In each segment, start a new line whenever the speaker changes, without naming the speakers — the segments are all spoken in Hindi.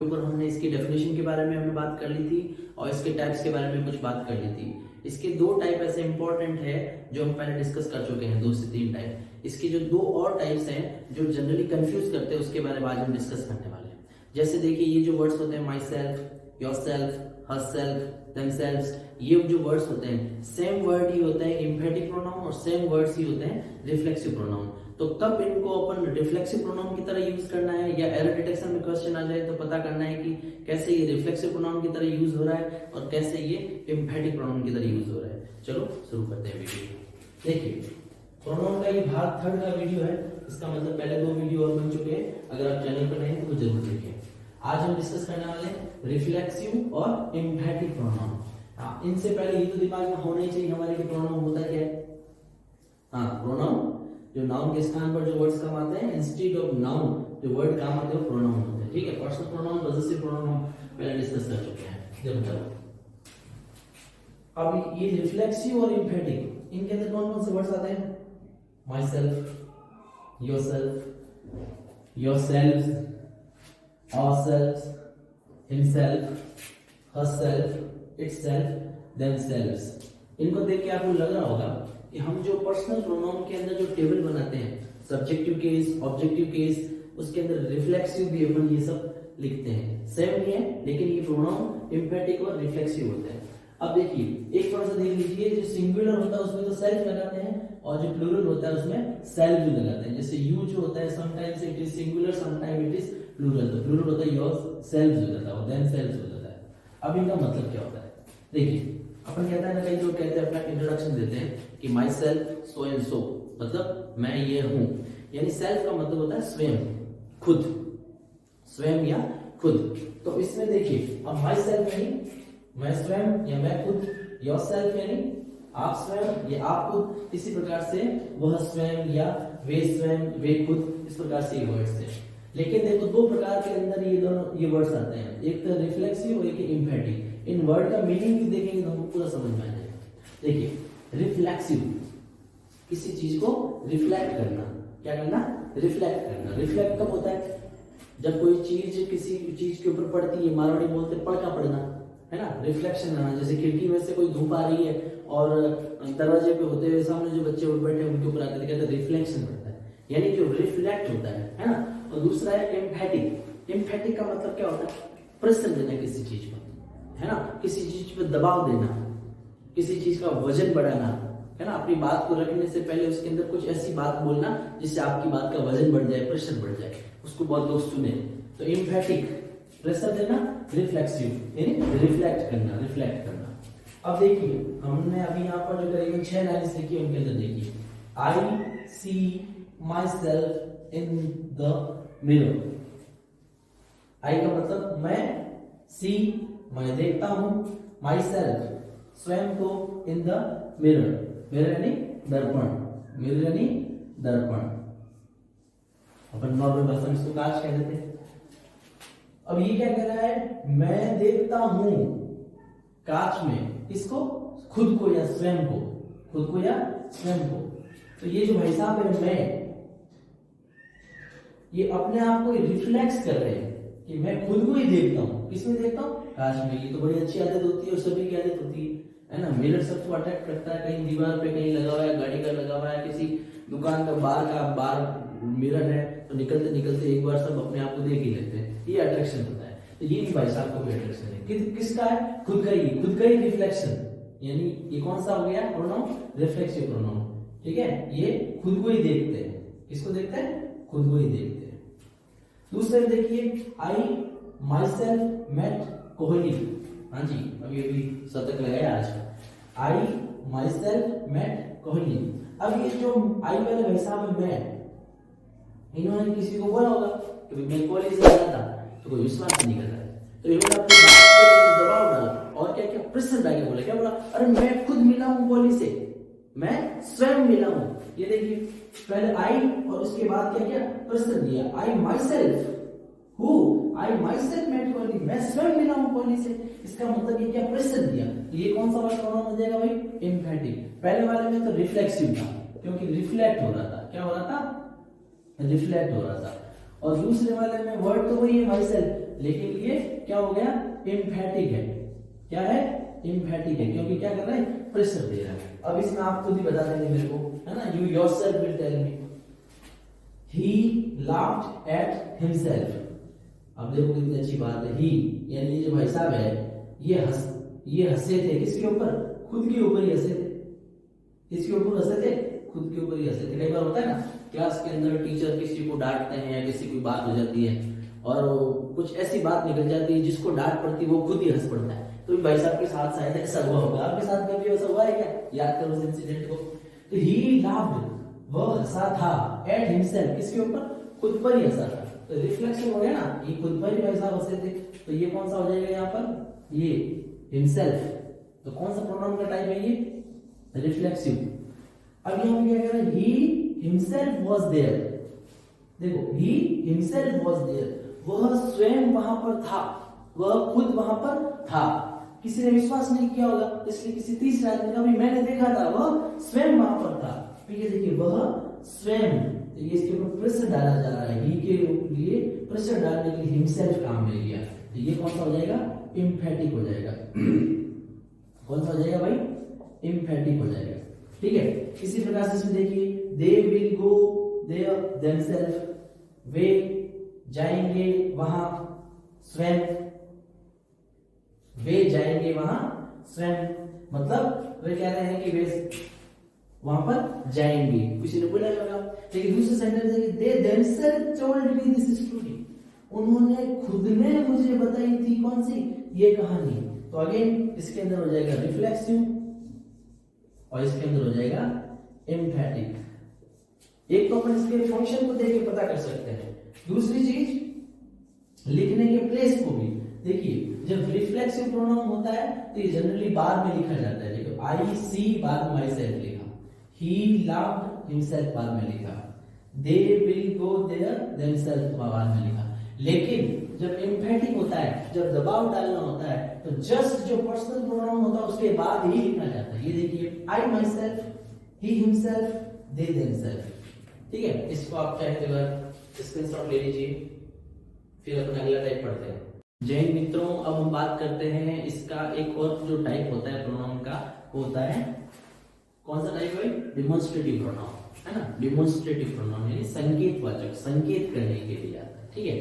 ऊपर हमने इसकी डेफिनेशन के बारे में हमने बात कर ली थी और इसके टाइप्स के बारे में कुछ बात कर ली थी। इसके दो टाइप ऐसे इंपॉर्टेंट है जो हम पहले डिस्कस कर चुके हैं, 2 से 3 टाइप। इसके जो दो और टाइप्स हैं जो जनरली कंफ्यूज करते हैं उसके बारे में आज हम डिस्कस करने वाले हैं। जैसे देखिए ये जो वर्ड्स होते हैं my self, your self, her self, themselves, ये जो वर्ड्स होते हैं सेम वर्ड ही होते हैं एम्फेटिक प्रोनाउन और सेम वर्ड्स ही होते हैं रिफ्लेक्सिव प्रोनाउन। तो कब इनको अपन रिफ्लेक्सिव प्रोनाउन की तरह यूज करना है या एरर डिटेक्शन में क्वेश्चन आ जाए तो पता करना है कि कैसे ये रिफ्लेक्सिव प्रोनाउन की तरह यूज हो रहा है और कैसे ये एम्फेटिक प्रोनाउन की तरह यूज हो रहा है। चलो शुरू करते हैं वीडियो। देखिए प्रोनाउन का ये भाग 3rd का वीडियो है, इसका मतलब पहले 2 वीडियो और बन चुके हैं। अगर आप चैनल पर नहीं हैं तो वो जरूर देखें। आज हम डिस्कस करने वाले हैं रिफ्लेक्सिव और एम्फेटिक प्रोनाउन। इनसे पहले ये तो दिमाग में होना ही चाहिए हमारे कि प्रोनाउन होता क्या है। प्रोनाउन जो नाउन के स्थान पर जो वर्ड्स काम आते हैं इंस्टेड ऑफ नाउन जो वर्ड काम आते हैं वो प्रोनाउन होते हैं। ठीक है, पर्सनल प्रोनाउन, पॉसेसिव प्रोनाउन हम पहले डिस्कस कर चुके हैं। जब चलो अब ये रिफ्लेक्सिव और एम्फेटिक इनके अंदर कौन कौन से वर्ड्स आते हैं? My self, yourself, yourselves, ourselves, himself, herself, itself, themselves। इनको देख के आपको लग रहा होगा कि हम जो पर्सनल प्रोनाउन के अंदर जो टेबल बनाते हैं सब्जेक्टिव केस, ऑब्जेक्टिव केस, उसके अंदर रिफ्लेक्सिव भी अपन ये सब लिखते हैं। सेम ही है लेकिन ये प्रोनाउन एम्फेटिक और रिफ्लेक्सिव होते हैं। अब देखिए एक थोड़ा सा देख लीजिए, जो सिंगुलर होता है उसमें तो सेल्फ लगाते हैं और जो प्लूरल होता है उसमें सेल्फ भी लगाते हैं। जैसे यू जो होता है sometimes it is singular, sometime it is plural. तो प्लूरल होता है योर सेल्फ हो जाता है और देम सेल्फ हो जाता है। अब इनका मतलब क्या होता है? देखिए अपन कहता है ना, कई लोग कहते हैं अपना इंट्रोडक्शन देते हैं कि my self so and so, मतलब मैं ये हूं। यानी सेल्फ का मतलब होता है स्वयं, खुद, स्वयं या खुद। तो इसमें देखिए अब माई सेल्फ यानी मैं स्वयं या मैं खुद, योर सेल्फ यानी आप स्वयं या आप खुद, इसी प्रकार से वह स्वयं या वे स्वयं, वे खुद, इस प्रकार से ये वर्ड्स हैं। लेकिन देखो 2 प्रकार के अंदर ये दोनों ये वर्ड्स आते हैं, एक तो रिफ्लेक्सिव और एक एम्फेटिक। इन वर्ड का मीनिंग भी देखेंगे तो हमको पूरा समझ में आ जाएगा। देखिए रिफ्लेक्सिव, किसी चीज को रिफ्लेक्ट करना। क्या करना? रिफ्लेक्ट करना। रिफ्लेक्ट कब होता है? जब कोई चीज किसी चीज के ऊपर पड़ती है, मारवाड़ी बोलते हैं पड़का पड़ना, है ना, रिफ्लेक्शन आना। जैसे खिड़की में से कोई धूप आ रही है और दरवाजे पे होते हुए सामने जो बच्चे बैठे हैं उनके ऊपर आकर कहते हैं रिफ्लेक्शन पड़ता है, यानी जो रिफ्लेक्ट होता है ना। और दूसरा है एम्फेटिक। एम्फेटिक का मतलब क्या होता है? प्रेशर देना किसी चीज पर, है ना, किसी चीज पर दबाव देना, किसी चीज का वजन बढ़ाना, है ना। अपनी बात को रखने से पहले उसके अंदर कुछ ऐसी बात बोलना जिससे आपकी बात का वजन बढ़ जाए, प्रेशर बढ़ जाए, उसको बहुत लोग सुने। तो एम्फेटिक प्रेशर देना, रिफ्लेक्सिव यानी रिफ्लेक्ट करना, रिफ्लेक्ट करना। अब देखिए हमने अभी यहाँ पर जो करीबन 6 लाइन्स लिखी है उनके अंदर देखिए I see myself in the mirror. I का मतलब मैं, सी मैं देखता हूं, माई सेल्फ स्वयं को, इन द मिरर, मिरर यानी दर्पण, मिरर यानी दर्पण। अपन नॉर्मल भाषा में इसको कांच कह देते हैं। अब ये क्या कह रहा है? मैं देखता हूं कांच में, इसको, खुद को या स्वयं को, खुद को या स्वयं को। तो ये जो भाई साहब है मैं, ये अपने आप को रिफ्लेक्स कर रहे हैं कि मैं खुद को ही देखता हूं। किसमें देखता हूं? कांच में। ये तो बड़ी अच्छी आदत होती है और सभी की आदत होती है ना। मिरर सबको अट्रैक्ट करता है, कहीं दीवार पे कहीं लगा हुआ है, गाड़ी का लगा हुआ है, किसी दुकान का बार मिरर है तो निकलते निकलते एक बार सब अपने आप को देख ही लेते हैं, ये अट्रैक्शन होता है। तो ये भी भाई साहब को भी अट्रैक्शन है। किसका है? खुद का ही, खुद का ही रिफ्लेक्शन। यानी ये कौन सा हो गया प्रोनाउन? Reflexive pronoun. ठीक है, ये खुद को ही देखते हैं। किसको देखते हैं? खुद को ही देखते हैं। दूसरे देखिए I myself met Kohli. हाँ जी, अभी शतक लगाया आज। आई माई सेल्फ मेट कोहली। अब ये जो आई वाले भाई साहब मैं, इन्होंने किसी को बोला होगा कि मैं कोहली से मिला था, तो कोई विश्वास नहीं कर रहा है। तो इन्होंने अपनी बात पर दबाव डाला और क्या क्या प्रेशर डाल के बोला। क्या बोला? अरे मैं खुद मिला हूं कोहली से, मैं स्वयं मिला हूं। ये देखिए पहले आई और उसके बाद क्या किया? प्रेशर दिया। I myself who, I myself met Kohli, मैं स्वयं मिला हूं कोहली से। इसका मतलब ये क्या? प्रेशर दिया। तो ये कौन सा वर्ड प्रोनाउन हो जाएगा भाई? एम्फेटिक। पहले वाले में तो रिफ्लेक्सिव था क्योंकि रिफ्लेक्ट हो रहा था। क्या हो रहा था? रिफ्लेक्ट हो रहा था। और दूसरे वाले में वर्ड तो वही है माई सेल्फ, लेकिन ये क्या हो गया, एम्फेटिक है। क्या है, एम्फेटिक है, क्योंकि क्या कर रहा है, प्रेशर दे रहा है। अब इसमें आप खुद ही बता देंगे मेरे को, है ना, you yourself will tell me, he laughed at himself. अब देखो कितनी अच्छी बात है, ही यानी जो भाई साहब है ये हंसे थे किसके ऊपर, खुद के ऊपर ही हंसे थे। किसके ऊपर हंसे थे, खुद के ऊपर ही हंसे थे। कई बार होता है ना क्लास के अंदर टीचर किसी को डांटते हैं या किसी की बात हो जाती है और कुछ ऐसी बात निकल जाती है जिसको डांट पड़ती है वो खुद ही हंस पड़ता है। तो भाई साहब के साथ शायद ऐसा हुआ होगा, आपके साथ कभी ऐसा हुआ है क्या, याद करो उस इंसिडेंट को। तो ही लाफ्ड, वह हंसा था, एट हिमसेल्फ, किसके ऊपर, खुद पर ही हंसा था। तो रिफ्लेक्शन हो गया ना, ये खुद पर ही भाई साहब हंसे थे। तो ये कौन सा हो जाएगा यहाँ पर, ये हिमसेल्फ। तो कौन सा प्रोनाउन का टाइप है ये, रिफ्लेक्सिव। अब यहाँ पे क्या कह रहा है, ही हिमसेल्फ वाज देयर। देखो ही हिमसेल्फ वाज देयर, वह स्वयं वहां पर था, वह खुद वहां पर था। किसी ने विश्वास नहीं किया होगा, इसलिए किसी तीसरे आदमी का भी मैंने देखा था, वह स्वयं वहां पर था। तो ये देखिए वह स्वयं, तो ये इसके ऊपर प्रेशर डाला जा रहा है, ही के लिए प्रेशर डालने के लिए हिमसेल्फ काम मिल गया। तो ये कौन सा हो जाएगा, एम्फेटिक हो जाएगा। कौन सा हो जाएगा भाई, एम्फेटिक हो जाएगा। ठीक है, इसी प्रकार से इसमें देखिए, they will go there themselves, वे जाएंगे वहां स्वयं, वे जाएंगे वहां स्वयं, मतलब वे कह रहे हैं कि वे वहां पर जाएंगे, किसी ने बोला होगा। लेकिन दूसरे सेंटेंस है कि they themselves told me this story, उन्होंने खुद ने मुझे बताई थी कौन सी, ये कहानी। तो अगेन इसके अंदर हो जाएगा रिफ्लेक्सिव और इसके अंदर हो जाएगा एम्फेटिक। एक तो अपन इसके फंक्शन को देख के पता कर सकते हैं, दूसरी चीज लिखने के प्लेस को भी देखिए। जब रिफ्लेक्सिव प्रोनाउन होता है तो ये जनरली बाद में लिखा जाता है। देखो आई सी बाद में माई सेल्फ लिखा, ही लव्ड हिमसेल्फ बाद में लिखा, they will go there themselves बाद में लिखा। लेकिन जब एम्फेटिक होता है, जब दबाव डालना होता है, तो जस्ट जो पर्सनल प्रोनाउन होता है उसके बाद ही लिखा जाता है। ये देखिए I myself, he himself, they themselves. ठीक है, इसको आप चाहे तो स्क्रीनशॉट ले लीजिए, फिर अपन अगला टाइप पढ़ते हैं। जय हिंद मित्रों, अब हम बात करते हैं इसका एक और जो टाइप होता है प्रोनाउन का, वो होता है कौन सा टाइप है, डिमॉन्स्ट्रेटिव प्रोनाउन, है ना। डिमॉन्स्ट्रेटिव प्रोनाउन यानी संकेतवाचक, संकेत करने के लिए आता है। ठीक है,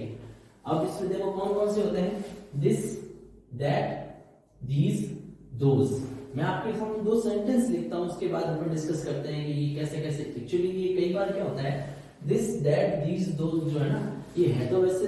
अब इसमें देखो कौन कौन से होते हैं, दिस, दैट, दीज, दोज। मैं आपके सामने दो सेंटेंस लिखता हूं, उसके बाद अपन डिस्कस करते हैं कि ये कैसे कैसे। एक्चुअली ये कई बार क्या होता है, दिस, दैट, दीज, दोज जो है ना, ये है तो वैसे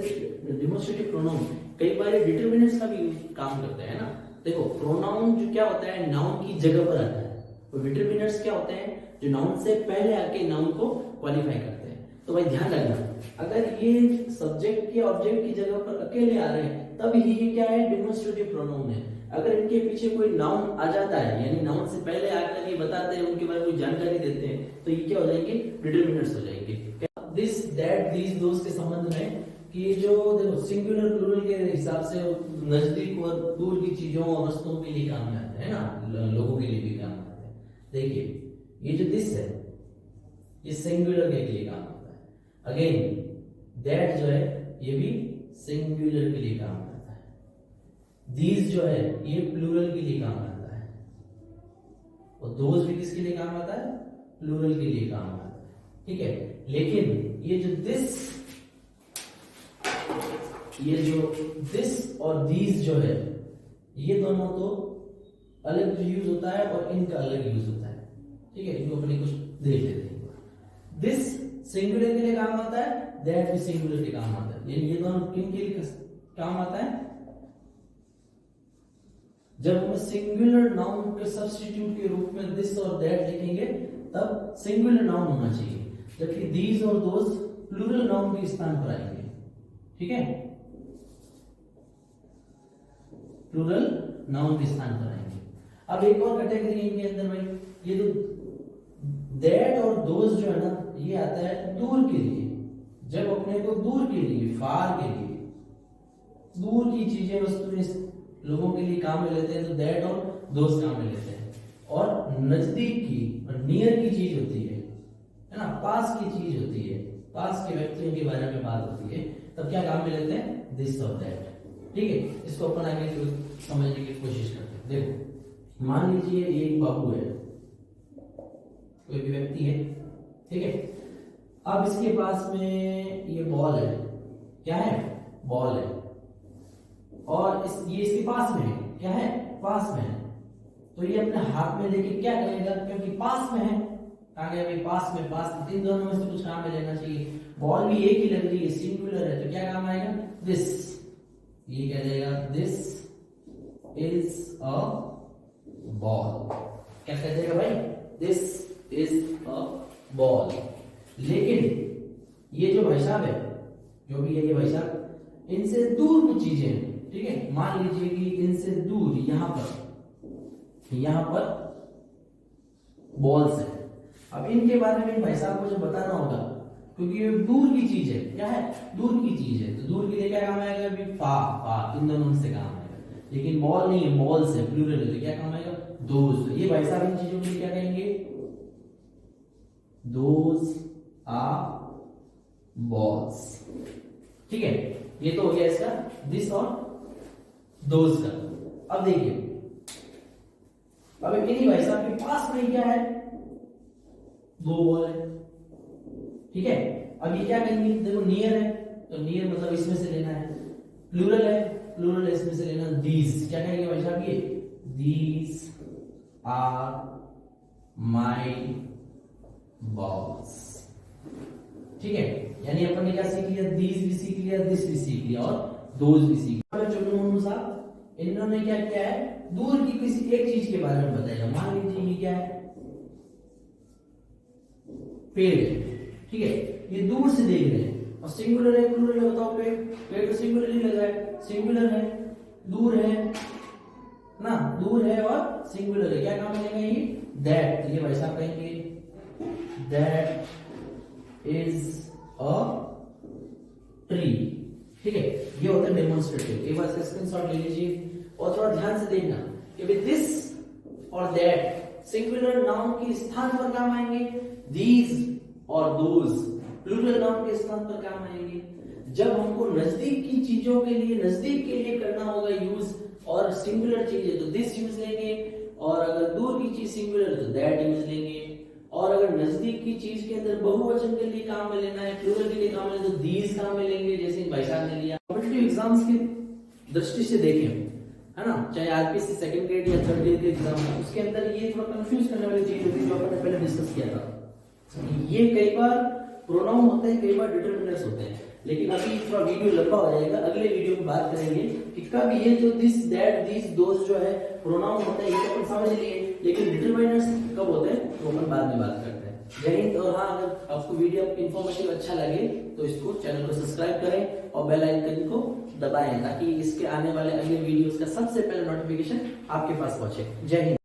डिमॉन्स्ट्रेटिव प्रोनाउन, कई बार ये डिटरमिनेंट्स का भी काम करते हैं ना। देखो प्रोनाउन जो क्या होता है, नाउन की जगह पर आता है, और डिटरमिनेंट्स क्या होते हैं, जो नाउन से पहले आके नाउन को क्वालिफाई करते हैं। तो भाई ध्यान रखना, अगर ये सब्जेक्ट के ऑब्जेक्ट की जगह पर अकेले आ रहे हैं तब ही ये क्या है, डिमॉन्स्ट्रेटिव प्रोनाउन है। अगर इनके पीछे कोई नाउन आ जाता है, यानी नाउन से पहले आकर ये बताते हैं, उनके बारे में कोई जानकारी देते हैं, तो ये क्या हो जाएंगे, डिटरमिनेंट्स हो जाएंगे। दिस, दैट, दीज, दोज के संबंध में कि जो देखो सिंगुलर प्लूरल के हिसाब से नजदीक और दूर की चीजों और वस्तुओं के लिए काम में आते हैं ना, लोगों के लिए भी काम में आते हैं। देखिए ये जो दिस है ये सिंगुलर के लिए काम आता है। अगेन दैट जो है ये भी सिंगुलर के लिए काम आता है। दीज जो है ये प्लूरल के लिए काम आता है, और दोज भी किसके लिए काम आता है, प्लूरल के लिए काम आता है। ठीक है, लेकिन ये जो दिस और दीज जो है ये दोनों तो अलग यूज होता है और इनका अलग यूज होता है। ठीक है, इनको अपने कुछ देख लेते हैं। दिस सिंगुलर के लिए काम आता है, दैट भी सिंगुलर के काम आता है। ये दोनों किन के लिए काम आता है, जब हम सिंगुलर नाउन के सब्स्टिट्यूट के रूप में दिस और दैट लिखेंगे तब सिंगुलर नाउन होना चाहिए, जबकि दीज और दोज प्लूरल नाउन के स्थान पर आएंगे। ठीक है, प्लूरल नाउन के स्थान पर आएंगे। अब एक और कैटेगरी इनके अंदर में, ये तो दैट और दोज जो है ना, ये आता है दूर के लिए। जब अपने को दूर के लिए, फार के लिए, दूर की चीजें वस्तुएं लोगों के लिए काम में लेते हैं, तो दैट और दोज काम में लेते हैं। और नजदीक की और नियर की चीज होती है ना, पास की चीज होती है, पास के व्यक्तियों के बारे में बात होती है, तब क्या काम में लेते हैं, दिस और दैट। ठीक है, इसको अपन आगे समझने की कोशिश करते हैं। देखो मान लीजिए ये एक बाबू है, कोई भी व्यक्ति है, ठीक है। अब इसके पास में ये बॉल है, क्या है, बॉल है, और ये इसके पास में है, क्या है, पास में है। तो ये अपने हाथ में लेके क्या करेगा, क्योंकि पास में है, कहा गया भाई पास में, इन दोनों में से कुछ काम में लेना चाहिए। बॉल भी एक ही लग रही है, सिंगुलर है, तो क्या काम आएगा, दिस, ये क्या जाएगा, दिस इज अ बॉल, क्या कह देगा भाई, दिस इज अ बॉल। लेकिन ये जो भाई साहब है, जो भी है ये भाई साहब, इनसे दूर कुछ चीजें हैं, ठीक है। मान लीजिए कि इनसे दूर यहां पर बॉल्स है। अब इनके बारे में भाई साहब को जो बताना होगा, क्योंकि ये दूर की चीज है, क्या है, दूर की चीज है, तो दूर के लिए क्या काम आएगा, अभी फा, इन दोनों से काम आएगा। लेकिन बॉल नहीं है, बॉल्स है, प्लूरल है, तो क्या काम आएगा, दोज। ये भाई साहब इन चीजों के लिए क्या कहेंगे, दोज आर बॉल्स, ठीक है। ये तो हो गया इसका दिस और दोज का। अब देखिए, अब इन्हीं भाई साहब के पास में क्या है, दो बॉल है, ठीक है। अब ये क्या कहेंगे, देखो नियर है, तो नियर मतलब इसमें से लेना है, प्लूरल है, प्लूरल इसमें से लेना, दीज, क्या कहेंगे भाई साहब, ये दीज आर माय बॉल्स, ठीक है। यानी अपन ने क्या सीख लिया, दीज भी सीख लिया, दिस भी सीख लिया, और दोज भी सीख लिया। इन्होंने क्या किया है, दूर की किसी एक चीज के बारे में बताया। मान लीजिए ये क्या है, पेड़ है, ठीक है, ये दूर से देख रहे हैं, और सिंगुलर है, प्लूरल है, बताओ पेड़ तो सिंगुलर ही लगा है, सिंगुलर है, दूर है ना, दूर है और सिंगुलर है, क्या काम मिलेगा, ये दैट। तो ये भाई साहब कहेंगे दैट इज अ ट्री, ठीक है। ये होता है डेमोन्स्ट्रेटिव। एक बार स्क्रीनशॉट ले लीजिए और थोड़ा ध्यान से देखना कि दिस और दैट सिंगुलर नाउन के स्थान पर काम आएंगे, दीज और दोज प्लूरल नाउन के स्थान पर काम आएंगे। जब हमको नजदीक की चीजों के लिए, नजदीक के लिए करना होगा यूज, और सिंगुलर चीज है तो दिस यूज लेंगे, और अगर दूर की चीज सिंगुलर तो दैट यूज लेंगे, और अगर नजदीक की चीज के अंदर बहुवचन के लिए काम में लेना है, प्लूरल के लिए काम में लेना, तो दीज काम में लेंगे, जैसे भाई साहब ने लिया। कॉम्पिटिटिव एग्जाम्स की दृष्टि से देखें, है ना, चाहे आरपीएससी सेकंड ग्रेड या थर्ड ग्रेड के एग्जाम है, उसके अंदर ये थोड़ा कंफ्यूज करने वाली चीज होती है, जो अपन ने पहले डिस्कस किया था। ये कई बार प्रोनाउन होते हैं, कई बार डिटरमिनर्स होते हैं, लेकिन अभी थोड़ा वीडियो लंबा हो जाएगा, अगले वीडियो में बात करेंगे कि कब ये जो दिस, दैट, दिस, दोस जो है प्रोनाउन होते हैं, ये तो अपन समझ लिए, लेकिन डिटरमिनर्स कब होते हैं तो अपन बाद में बात करते हैं। जय हिंद। और हाँ, अगर आपको वीडियो इन्फॉर्मेटिव अच्छा लगे तो इसको चैनल को सब्सक्राइब करें और बेल आइकन को दबाएं, ताकि इसके आने वाले अगले वीडियोस का सबसे पहले नोटिफिकेशन आपके पास पहुंचे। जय हिंद।